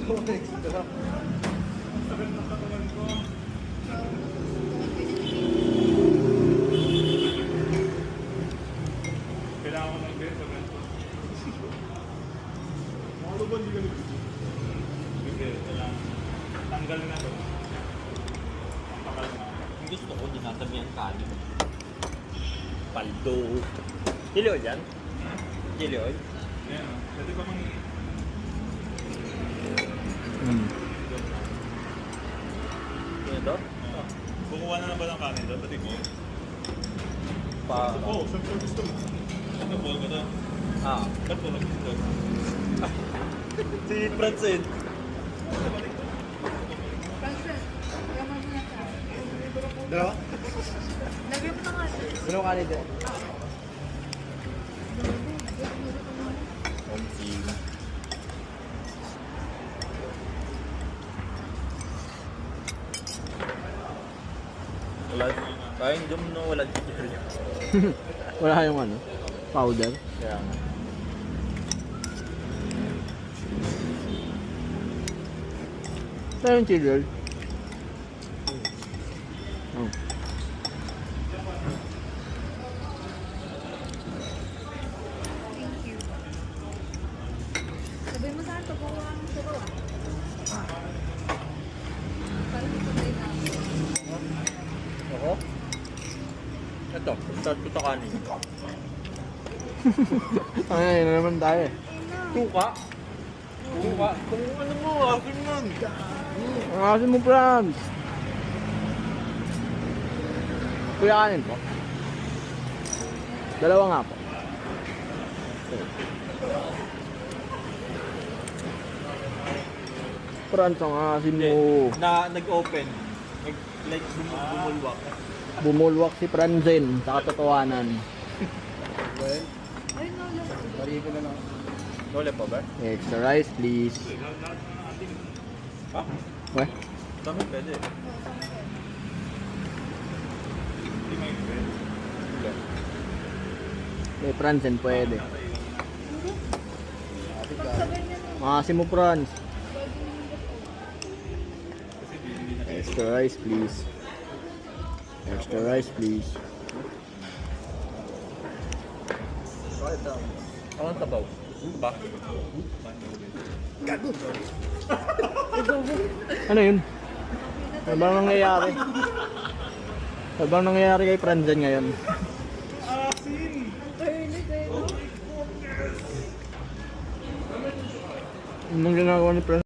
Kailangan ko ng beso. Ano ba hindi ka nagsisigil? Sige, kailangan. Tanggal na to. Ang pakal na. Yung gusto ko, dinatabihan kanin. Paldo. Chili oil yan? Chili oil? Ayan o. Pwede ba mang... Yan daw? Kukuha na ba ng kanin doon? Pati ko? Pa... Oo, saan ko gusto mo? Ito po ko to. Ah. Ba't po gusto? Si Francine. Francis, yaman mo na siya. Dalawa? Lagyan mo na nga siya. Dalawa kanin din. Omsim. Wala. Kaya yung no, wala ginger yan. Wala yung ano, powder. Kaya nga. Ito yung chili oil. Oh. Thank you. Sabi mo saan, tubuha ang sugaw ah. Parang ito na yun Ako? Ito, start ko sa kanin. Ay, na naman tayo eh. Tuka? Tuka? Kung ano mo, akin nun. Ang asin mo, Franz. Kuya kanin po. Dalawa nga po. Franz, ang asin mo. Na nag-open. Like bumulwak. Bumulwak si Franzen sa katotohanan. Ay, no, lang. Dole pa ba? Extra rice, please. Ha? Weh? Dami pwede. Hindi may friend. Kay Franzen pwede. Pagsabi niya no. Ang asin mo, Franz. Pwede mo yung gusto. Kasi hindi na Extra rice, please. Extra rice, please. Ako ang tabaw. Ba? Ano yun? Ano bang nangyayari? Ano bang nangyayari kay Franzen ngayon? asin! Ang early kayo. Anong ginagawa ni Franzen?